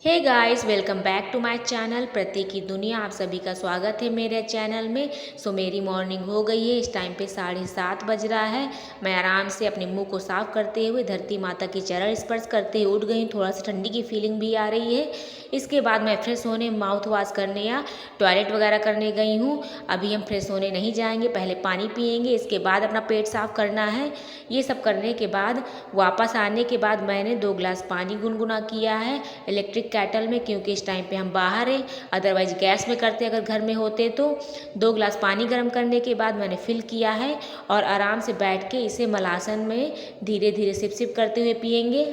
Hey guys, welcome back to my channel Prati की दुनिया। आप सभी का स्वागत है मेरे चैनल में। मेरी मॉर्निंग हो गई है। इस टाइम पे 7:30 बज रहा है। मैं आराम से अपने मुंह को साफ करते हुए धरती माता की चरण स्पर्श करते हुए उठ गई हूँ। थोड़ा सा ठंडी की फीलिंग भी आ रही है। इसके बाद मैं फ्रेश होने, माउथ वॉश करने या टॉयलेट वगैरह करने गई हूँ। अभी हम फ्रेश होने नहीं जाएंगे, पहले पानी पियेंगे, इसके बाद अपना पेट साफ करना है। ये सब करने के बाद वापस आने के बाद मैंने 2 गिलास पानी गुनगुना किया है इलेक्ट्रिक केटल में, क्योंकि इस टाइम पे हम बाहर हैं। अदरवाइज गैस में करते अगर घर में होते तो। 2 गिलास पानी गर्म करने के बाद मैंने फिल किया है और आराम से बैठ के इसे मलासन में धीरे धीरे सिप सिप करते हुए पियेंगे।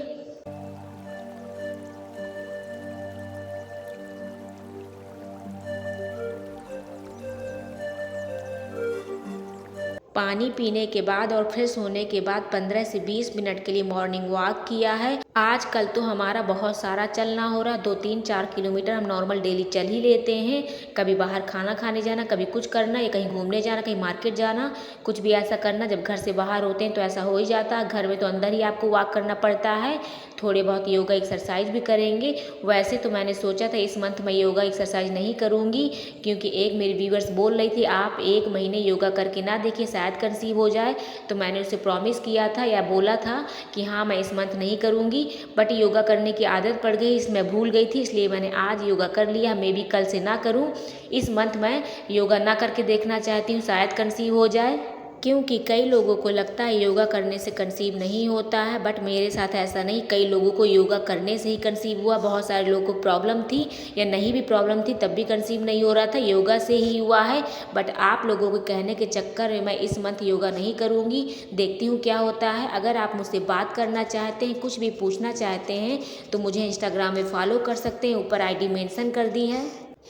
पानी पीने के बाद और फ्रेश होने के बाद 15 से 20 मिनट के लिए मॉर्निंग वॉक किया है। आजकल तो हमारा बहुत सारा चलना हो रहा, 2-3-4 किलोमीटर हम नॉर्मल डेली चल ही लेते हैं। कभी बाहर खाना खाने जाना, कभी कुछ करना, या कहीं घूमने जाना, कहीं मार्केट जाना, कुछ भी ऐसा करना। जब घर से बाहर होते हैं तो ऐसा हो ही जाता है। घर में तो अंदर ही आपको वॉक करना पड़ता है। थोड़े बहुत योगा एक्सरसाइज भी करेंगे। वैसे तो मैंने सोचा था इस मंथ मैं योगा एक्सरसाइज नहीं करूँगी, क्योंकि एक मेरी व्यूवर्स बोल रही थी आप 1 महीने योगा करके ना देखिए, शायद कंसीव हो जाए। तो मैंने उसे प्रॉमिस किया था या बोला था कि हाँ मैं इस मंथ नहीं करूँगी। बट योगा करने की आदत पड़ गई, इसमें भूल गई थी, इसलिए मैंने आज योगा कर लिया। मैं भी कल से ना करूँ। इस मंथ मैं योगा ना करके देखना चाहती हूँ, शायद कंसीव हो जाए। क्योंकि कई लोगों को लगता है योगा करने से कंसीव नहीं होता है, बट मेरे साथ ऐसा नहीं। कई लोगों को योगा करने से ही कंसीव हुआ। बहुत सारे लोगों को प्रॉब्लम थी या नहीं भी प्रॉब्लम थी तब भी कंसीव नहीं हो रहा था, योगा से ही हुआ है। बट आप लोगों को कहने के चक्कर में मैं इस मंथ योगा नहीं करूँगी। देखती हूँ क्या होता है। अगर आप मुझसे बात करना चाहते हैं, कुछ भी पूछना चाहते हैं तो मुझे इंस्टाग्राम में फॉलो कर सकते हैं, ऊपर आईडी मेंशन कर दी है।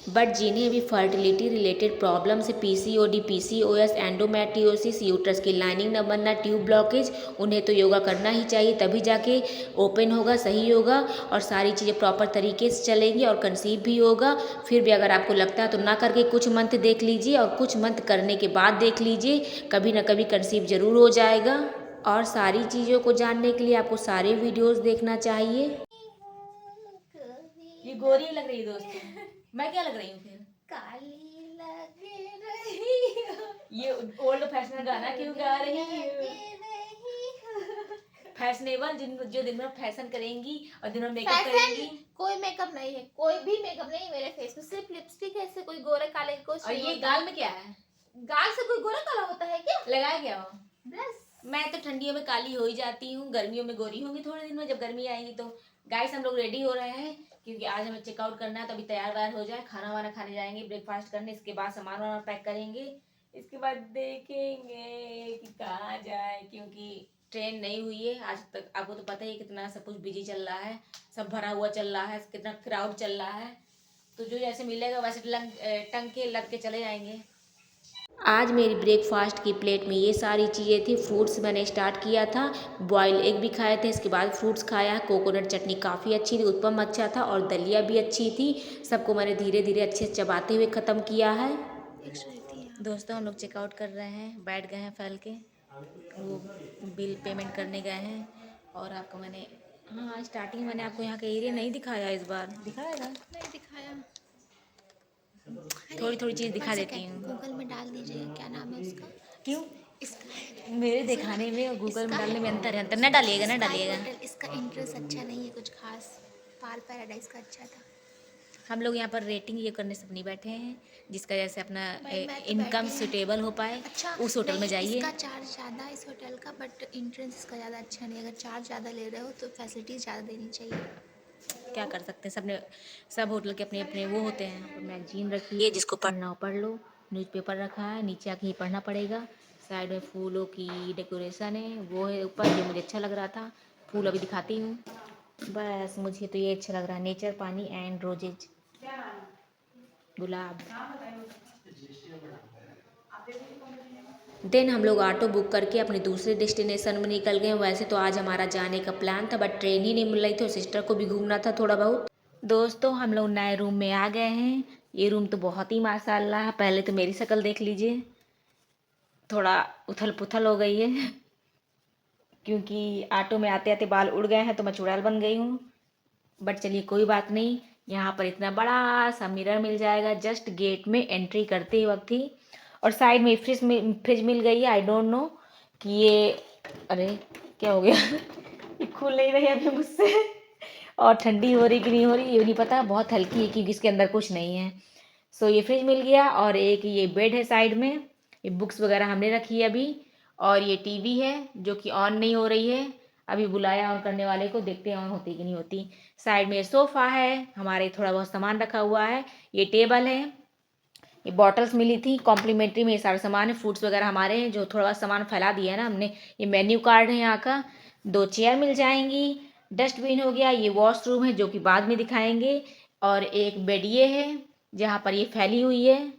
बट जिन्हें भी फर्टिलिटी रिलेटेड प्रॉब्लम से पीसीओडी, पीसीओएस, एंडोमेट्रियोसिस, यूट्रस की लाइनिंग न बनना, ट्यूब ब्लॉकेज, उन्हें तो योगा करना ही चाहिए, तभी जाके ओपन होगा, सही होगा और सारी चीज़ें प्रॉपर तरीके से चलेंगी और कंसीव भी होगा। फिर भी अगर आपको लगता है तो ना करके कुछ मंथ देख लीजिए और कुछ मंथ करने के बाद देख लीजिए, कभी ना कभी कंसीव ज़रूर हो जाएगा। और सारी चीज़ों को जानने के लिए आपको सारे वीडियोस देखना चाहिए। ये गोरी लग रही है दोस्तों। मैं क्या लग रही हूँ फिर? काली लग रही हो। ये ओल्ड फैशन गाना क्यों गा रही है? फैशनेबल जो दिन भर फैशन करेंगी और दिन भर मेकअप करेंगी। कोई मेकअप नहीं है, कोई भी मेकअप नहीं मेरे फेस पे, सिर्फ लिपस्टिक है। इससे कोई गोरे काले कुछ और नहीं ये होता। गाल में क्या है? गाल से कोई गोरा काला होता है क्या? लगाया क्या हो? ब्लश। मैं तो ठंडियों में काली हो ही जाती हूँ, गर्मियों में गोरी होंगी थोड़े दिन में, जब गर्मी आएगी तो। गाइस हम लोग रेडी हो रहे हैं क्योंकि आज हमें चेकआउट करना है, तो अभी तैयार वार हो जाए, खाना वाना खाने जाएंगे, ब्रेकफास्ट करने, इसके बाद सामान वामान पैक करेंगे। इसके बाद देखेंगे कि कहाँ जाए, क्योंकि ट्रेन नहीं हुई है आज तक। आपको तो पता ही है कितना सब कुछ बिजी चल रहा है, सब भरा हुआ चल रहा है, कितना क्राउड चल रहा है। तो जो जैसे मिलेगा वैसे टंग के लग के चले जाएंगे। आज मेरी ब्रेकफास्ट की प्लेट में ये सारी चीज़ें थी। फ्रूट्स मैंने स्टार्ट किया था, बॉयल एग भी खाए थे, इसके बाद फ्रूट्स खाया। कोकोनट चटनी काफ़ी अच्छी थी, उत्पम अच्छा था और दलिया भी अच्छी थी। सबको मैंने धीरे धीरे अच्छे से चबाते हुए ख़त्म किया है। दोस्तों हम लोग चेकआउट कर रहे हैं, बैठ गए हैं फैल के, वो बिल पेमेंट करने गए हैं। और आपको मैंने हाँ स्टार्टिंग मैंने आपको यहाँ का एरिया नहीं दिखाया, इस बार दिखाया था, नहीं दिखाया। थोड़ी थोड़ी चीज़ दिखा देती हूँ। गूगल में डाल दीजिएगा, क्या नाम है उसका? क्यों? इसका मेरे दिखाने में और गूगल में इसका डालने में अंतर है। अंतर ना डालिएगा, ना स्काई डालिएगा। होटल, इसका इंटरेस्ट अच्छा नहीं है कुछ खास। पाल पैराडाइज का अच्छा था। हम लोग यहाँ पर रेटिंग ये करने सब नहीं बैठे हैं, जिसका जैसे अपना भाई मैं तो इनकम बैठी हूँ। सुटेबल हो पाए अच्छा उस होटल में नहीं, जाइए। इसका चार्ज ज़्यादा है इस होटल का, बट इंट्रेंस इसका ज़्यादा अच्छा नहीं है। अगर चार्ज ज़्यादा ले रहे हो तो फैसिलिटीज़ ज़्यादा देनी चाहिए। क्या कर सकते हैं, सबने सब होटल के अपने अपने वो होते हैं। मैगजीन रखी है, जिसको पढ़ना हो पढ़ लो। न्यूज़पेपर रखा है, नीचे आके ही पढ़ना पड़ेगा। साइड में फूलों की डेकोरेशन है, वो है ऊपर, जो मुझे अच्छा लग रहा था। फूल अभी दिखाती हूँ। बस मुझे तो ये अच्छा लग रहा है, नेचर, पानी एंड रोजेज, गुलाब। देन हम लोग ऑटो बुक करके अपने दूसरे डेस्टिनेशन में निकल गए। वैसे तो आज हमारा जाने का प्लान था, बट ट्रेन ही नहीं मिल रही थी और सिस्टर को भी घूमना था थोड़ा बहुत। दोस्तों हम लोग नए रूम में आ गए हैं। ये रूम तो बहुत ही माशाल्लाह है। पहले तो मेरी शक्ल देख लीजिए, थोड़ा उथल पुथल हो गई है क्योंकि ऑटो में आते आते बाल उड़ गए हैं तो मैं चुड़ैल बन गई हूँ। बट चलिए कोई बात नहीं, यहाँ पर इतना बड़ा सा मिरर मिल जाएगा जस्ट गेट में एंट्री करते ही वक्त ही। और साइड में फ्रिज मिल गई है। आई डोंट नो कि ये, अरे क्या हो गया ये खुल नहीं रही अभी मुझसे। और ठंडी हो रही कि नहीं हो रही ये नहीं पता, बहुत हल्की है क्योंकि इसके अंदर कुछ नहीं है। सो ये फ्रिज मिल गया और एक ये बेड है साइड में, ये बुक्स वगैरह हमने रखी है अभी। और ये टीवी है जो कि ऑन नहीं हो रही है, अभी बुलाया ऑन करने वाले को, देखते हैं ऑन होती कि नहीं होती। साइड में सोफ़ा है, हमारे थोड़ा बहुत सामान रखा हुआ है। ये टेबल है, ये बॉटल्स मिली थी कॉम्प्लीमेंट्री में, ये सारा सामान है, फ्रूट्स वगैरह हमारे हैं, जो थोड़ा बहुत सामान फैला दिया है ना हमने। ये मेन्यू कार्ड है यहाँ का। 2 चेयर मिल जाएंगी, डस्टबिन हो गया, ये वॉशरूम है जो कि बाद में दिखाएंगे। और एक बेड ये है जहाँ पर ये फैली हुई है।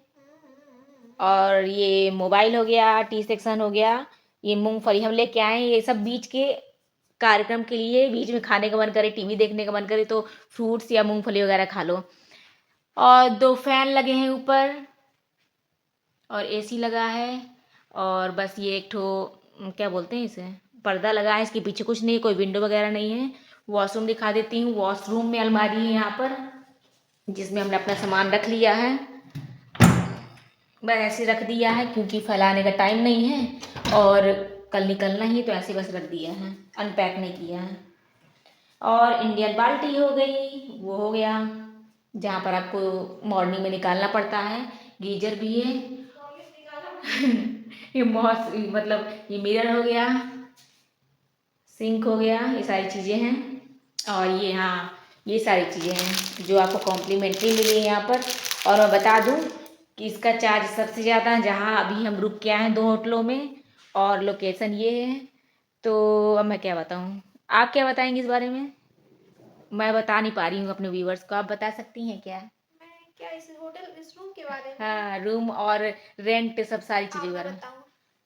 और ये मोबाइल हो गया, टी सेक्शन हो गया, ये मूंगफली हम लेके आए हैं, ये सब बीच के कार्यक्रम के लिए, बीच में खाने का मन करे, टीवी देखने का मन करे तो फ्रूट्स या मूंगफली वगैरह खा लो। और 2 फैन लगे हैं ऊपर और एसी लगा है। और बस ये एक ठो क्या बोलते हैं इसे, पर्दा लगा है, इसके पीछे कुछ नहीं, कोई विंडो वगैरह नहीं है। वॉशरूम दिखा देती हूँ। वॉशरूम में अलमारी है यहाँ पर जिसमें हमने अपना सामान रख लिया है, बस ऐसे रख दिया है क्योंकि फैलाने का टाइम नहीं है और कल निकलना ही है, तो ऐसे बस रख दिया है, अनपैक नहीं किया है। और इंडियन बाल्टी हो गई, वो हो गया जहाँ पर आपको मॉर्निंग में निकालना पड़ता है। गीजर भी है ये मतलब ये मिरर हो गया, सिंक हो गया, ये सारी चीज़ें हैं। और ये, हाँ, ये सारी चीज़ें हैं जो आपको कॉम्प्लीमेंट्री मिली है यहाँ पर। और मैं बता दूँ कि इसका चार्ज सबसे ज़्यादा, जहाँ अभी हम रुक के आए हैं 2 होटलों में, और लोकेशन ये है। तो अब मैं क्या बताऊँ, आप क्या बताएंगे इस बारे में? मैं बता नहीं पा रही हूँ अपने व्यूवर्स को, आप बता सकती हैं क्या? मैं क्या इस होटल, इस रूम के बारे में? हाँ, रूम और रेंट सब सारी चीज़ों के मैं बारे में। बताऊँ,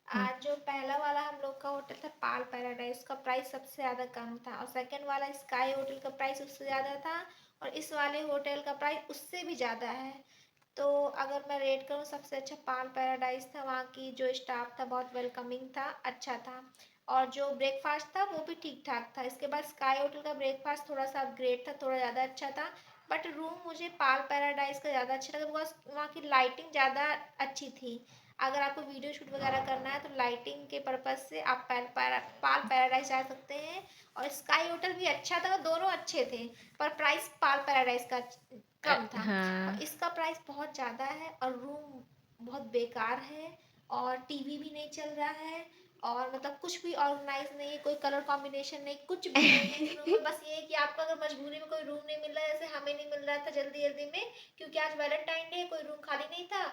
आज जो पहला वाला हम लोग का होटल था पाल पैराडाइज, का प्राइस सबसे ज़्यादा कम था, और सेकंड वाला स्काई होटल का प्राइस उससे ज़्यादा था, और इस वाले होटल का प्राइस उससे भी ज़्यादा है। तो अगर मैं रेट करूँ, सबसे अच्छा पाल पैराडाइज था। वहाँ की जो स्टाफ था बहुत वेलकमिंग था, अच्छा था, और जो ब्रेकफास्ट था वो भी ठीक ठाक था। इसके बाद स्काई होटल का ब्रेकफास्ट थोड़ा सा अपग्रेड था, थोड़ा ज़्यादा अच्छा था, बट रूम मुझे पाल पैराडाइज का ज़्यादा अच्छा लगा, बिकॉज वहाँ की लाइटिंग ज़्यादा अच्छी थी। अगर आपको वीडियो शूट वगैरह करना है तो लाइटिंग के पर्पज़ से आप पाल पैराडाइज जा सकते हैं। और स्काई होटल भी अच्छा था, दोनों अच्छे थे, पर प्राइस पाल पैराडाइज का कम था। हाँ, और इसका प्राइस बहुत ज़्यादा है, और रूम बहुत बेकार है, और टीवी भी नहीं चल रहा है, और मतलब कुछ भी ऑर्गेनाइज नहीं है, कोई कलर कॉम्बिनेशन नहीं, कुछ भी नहीं है इस रूम में। बस ये है कि आपको अगर मजबूरी में कोई रूम नहीं मिल रहा है, जैसे हमें नहीं मिल रहा था जल्दी जल्दी में, क्योंकि आज वैलेंटाइन डे, कोई रूम खाली नहीं था,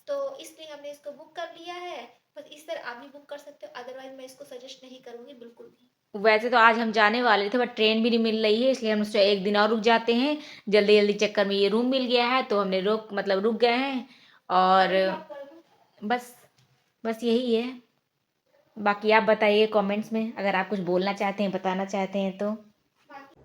तो इसलिए हमने इसको बुक कर लिया है। बस इस तरह आप भी बुक कर सकते हो, अदरवाइज मैं इसको सजेस्ट नहीं करूँगी बिल्कुल भी। वैसे तो आज हम जाने वाले थे बट ट्रेन भी नहीं मिल रही है, इसलिए हम सोचा एक दिन और रुक जाते हैं। जल्दी जल्दी चक्कर में ये रूम मिल गया है तो हमने रुक गए हैं। और बस बस यही है। बाकी आप बताइए कमेंट्स में, अगर आप कुछ बोलना चाहते हैं, बताना चाहते हैं तो।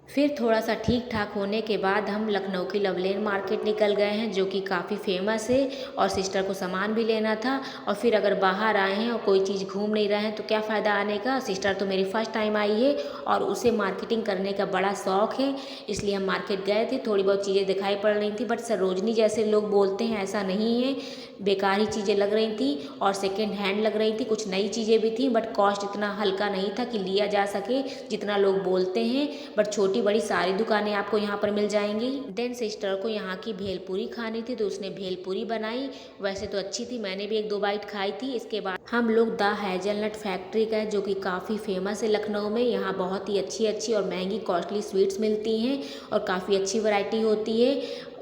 फिर थोड़ा सा ठीक ठाक होने के बाद हम लखनऊ की लवलेन मार्केट निकल गए हैं जो कि काफ़ी फेमस है, और सिस्टर को सामान भी लेना था। और फिर अगर बाहर आए हैं और कोई चीज़ घूम नहीं रहे हैं तो क्या फ़ायदा आने का। सिस्टर तो मेरी फ़र्स्ट टाइम आई है और उसे मार्केटिंग करने का बड़ा शौक़ है, इसलिए हम मार्केट गए थे। थोड़ी बहुत चीज़ें दिखाई पड़ रही थी बट सरोजनी जैसे लोग बोलते हैं ऐसा नहीं है, बेकार ही चीज़ें लग रही थी और सेकेंड हैंड लग रही थी। कुछ नई चीज़ें भी थी बट कॉस्ट इतना हल्का नहीं था कि लिया जा सके जितना लोग बोलते हैं। बट छोटी बड़ी सारी दुकानें आपको यहाँ पर मिल जाएंगी। देन सिस्टर को यहाँ की भेलपूरी खानी थी तो उसने भेलपूरी बनाई, वैसे तो अच्छी थी, मैंने भी 1-2 बाइट खाई थी। इसके बाद हम लोग द हेजलनट फैक्ट्री गए जो कि काफ़ी फेमस है लखनऊ में। यहाँ बहुत ही अच्छी अच्छी और महंगी कॉस्टली स्वीट्स मिलती हैं और काफ़ी अच्छी वैरायटी होती है,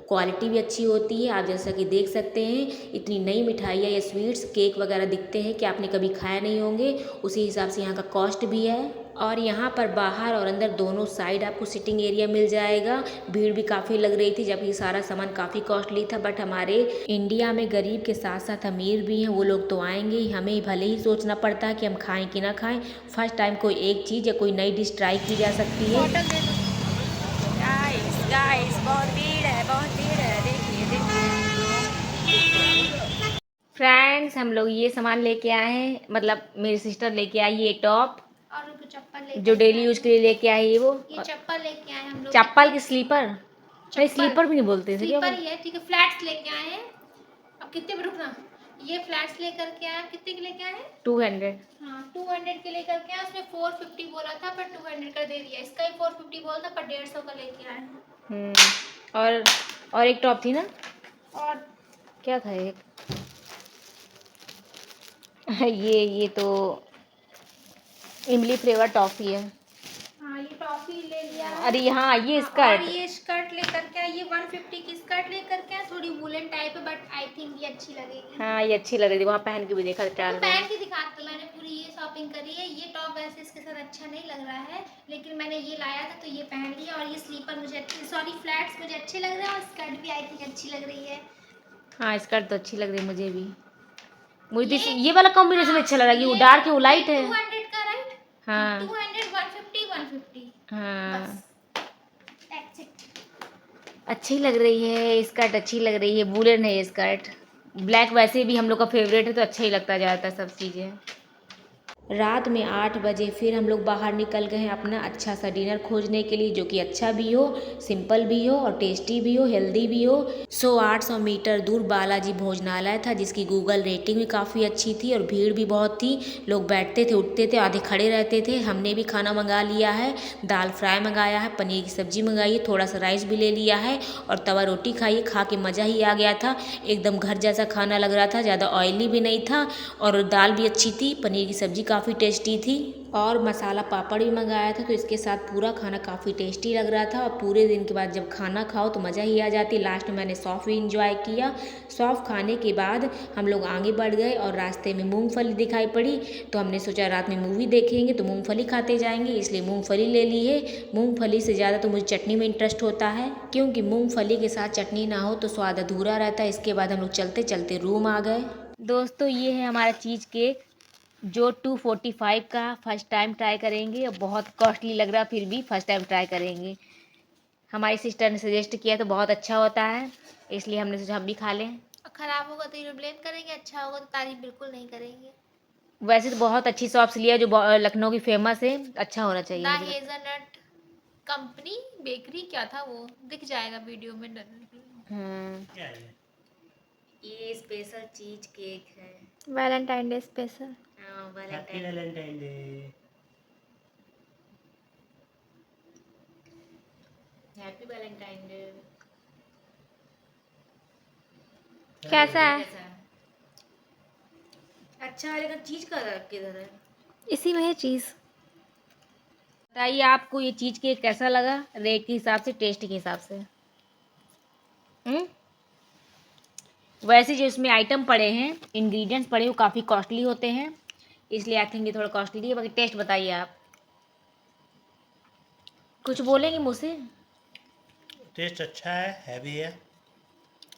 क्वालिटी भी अच्छी होती है। आप जैसा कि देख सकते हैं इतनी नई मिठाइयाँ या स्वीट्स केक वगैरह दिखते हैं कि आपने कभी खाए नहीं होंगे, उसी हिसाब से यहाँ का कॉस्ट भी है। और यहाँ पर बाहर और अंदर दोनों साइड आपको सिटिंग एरिया मिल जाएगा। भीड़ भी काफ़ी लग रही थी जबकि सारा सामान काफ़ी कॉस्टली था, बट हमारे इंडिया में गरीब के साथ साथ अमीर भी हैं, वो लोग तो आएंगे ही, हमें भले ही सोचना पड़ता है कि हम खाएं कि ना खाएं। फर्स्ट टाइम कोई एक चीज़ या कोई नई डिश ट्राई की जा सकती है। गाइस गाइस बहुत भीड़ है, बहुत भीड़ है, देखिए देखिए फ्रेंड्स, हम लोग ये सामान लेके आए हैं, मतलब मेरी सिस्टर लेके आई ये टॉप और चप्पल लेके जो डेली यूज के लिए लेके आई है वो। ये चप्पल लेके आए हम लोग। चप्पल की स्लीपर नहीं, स्लीपर भी नहीं बोलते इसे, क्या स्लीपर ही है, ठीक है। फ्लैट्स लेके आए हैं। अब कितने में, रुकना, ये फ्लैट्स लेकर के आए, कितने के लेके आए हैं? 200। हाँ 200 के लेकर के आए। उसमें 450 बोला था पर 200 का दे दिया। इसका ही 450 बोला था पर 150 का लेके आए हैं। और एक टॉप थी ना, और क्या था एक ये तो इमली फ्लेवर टॉफी है। हाँ ये टॉफी ले लिया है। अरे हाँ, ये हाँ, स्कर्ट। और ये स्कर्ट लेकर के आए, ये 150 की स्कर्ट लेकर के आए। थोड़ी वुलन टाइप है बट आई थिंक ये अच्छी लगेगी। हाँ, ये अच्छी लग रही थी, वहाँ पहन के भी देखा तो ट्रायल पहन में। के दिखा, तो मैंने पूरी ये शॉपिंग करी है। ये टॉप वैसे इसके साथ अच्छा नहीं लग रहा है, लेकिन मैंने ये लाया था तो ये पहन लिया। और ये स्लीपर मुझे अच्छी, सॉरी फ्लैट्स मुझे अच्छे लग रहे हैं, और स्कर्ट भी आई थिंक अच्छी लग रही है। हाँ, स्कर्ट तो अच्छी लग रही है मुझे भी। मुझे तो ये वाला कॉम्बिनेशन हाँ, अच्छा लग रहा है, वो ये डार्क है वो लाइट है। 200 का, राइट? हाँ 200, 150, 150 हाँ, बस, that's it। अच्छी लग रही है स्कर्ट, अच्छी लग रही है, वूलन है ये स्कर्ट। ब्लैक वैसे भी हम लोग का फेवरेट है तो अच्छा ही लगता जाता है सब चीज़ें। रात में 8 बजे फिर हम लोग बाहर निकल गए हैं अपना अच्छा सा डिनर खोजने के लिए, जो कि अच्छा भी हो, सिंपल भी हो और टेस्टी भी हो, हेल्दी भी हो। 800 मीटर दूर बालाजी भोजनालय था, जिसकी गूगल रेटिंग भी काफ़ी अच्छी थी और भीड़ भी बहुत थी। लोग बैठते थे, उठते थे, आधे खड़े रहते थे। हमने भी खाना मंगा लिया है, दाल फ्राई मंगाया है, पनीर की सब्जी मंगाई है, थोड़ा सा राइस भी ले लिया है और तवा रोटी खाई। खा के मज़ा ही आ गया था, एकदम घर जैसा खाना लग रहा था, ज़्यादा ऑयली भी नहीं था और दाल भी अच्छी थी, पनीर की सब्जी काफ़ी टेस्टी थी और मसाला पापड़ भी मंगाया था। तो इसके साथ पूरा खाना काफ़ी टेस्टी लग रहा था और पूरे दिन के बाद जब खाना खाओ तो मज़ा ही आ जाती। लास्ट में मैंने सौफ भी इंजॉय किया। सौफ खाने के बाद हम लोग आगे बढ़ गए और रास्ते में मूंगफली दिखाई पड़ी, तो हमने सोचा रात में मूवी देखेंगे तो मूंगफली खाते जाएंगे, इसलिए मूंगफली ले ली है। मूंगफली से ज़्यादा तो मुझे चटनी में इंटरेस्ट होता है, क्योंकि मूंगफली के साथ चटनी ना हो तो स्वाद अधूरा रहता है। इसके बाद हम लोग चलते चलते रूम आ गए। दोस्तों, ये है हमारा चीज़ केक, जो 245 का। फर्स्ट टाइम ट्राई करेंगे, बहुत कॉस्टली लग रहा फिर भी फर्स्ट टाइम ट्राई करेंगे। हमारी सिस्टर ने सजेस्ट किया तो बहुत अच्छा होता है, इसलिए हमने सोचा हम भी खा लें। खराब होगा तो ये ब्लेम करेंगे, अच्छा होगा तो तारीफ बिल्कुल नहीं करेंगे। वैसे तो बहुत अच्छी शॉप से लिया, जो लखनऊ की फेमस है, अच्छा होना चाहिए द मुझे। हेज़लनट कंपनी बेकरी, क्या था वो, दिख जाएगा वीडियो में। क्या है ये? स्पेशल चीज केक है, वैलेंटाइन डे स्पेशल। हाँ, happy Valentine day. Happy Valentine day. कैसा है? अच्छा है, लेकिन चीज का किधर है? इसी में है चीज़। बताइए आपको ये चीज केक कैसा लगा, रेट के हिसाब से, टेस्ट के हिसाब से। वैसे जो इसमें आइटम पड़े हैं, इंग्रेडिएंट्स पड़े, वो काफ़ी कॉस्टली होते हैं, इसलिए आई थिंक ये थोड़ा कॉस्टली है। बाकी टेस्ट बताइए आप, कुछ बोलेंगे मुझसे? टेस्ट अच्छा है, हैवी है,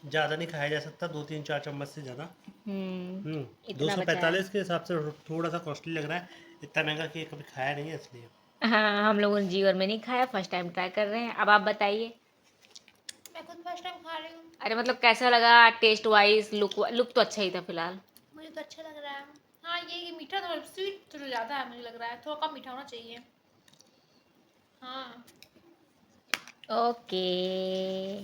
ज़्यादा नहीं खाया जा सकता, 2-3-4 चम्मच से ज़्यादा। इतना बचा है। 245 के हिसाब से थोड़ा सा कॉस्टली लग रहा है। इतना महंगा केक कभी खाया नहीं है इसलिए। हाँ, हम लोगों ने जीवन में नहीं खाया, फर्स्ट टाइम ट्राई कर रहे हैं। अब आप बताइए। मैं खुद फर्स्ट टाइम खा रही हूँ। अरे मतलब कैसा लगा, टेस्ट वाइज, लुक तो अच्छा ही था फिलहाल। मुझे तो अच्छा लग रहा है। हाँ ये मीठा थोड़ा, स्वीट थोड़ा ज़्यादा है मुझे लग रहा है, थोड़ा कम मीठा होना चाहिए। हाँ ओके।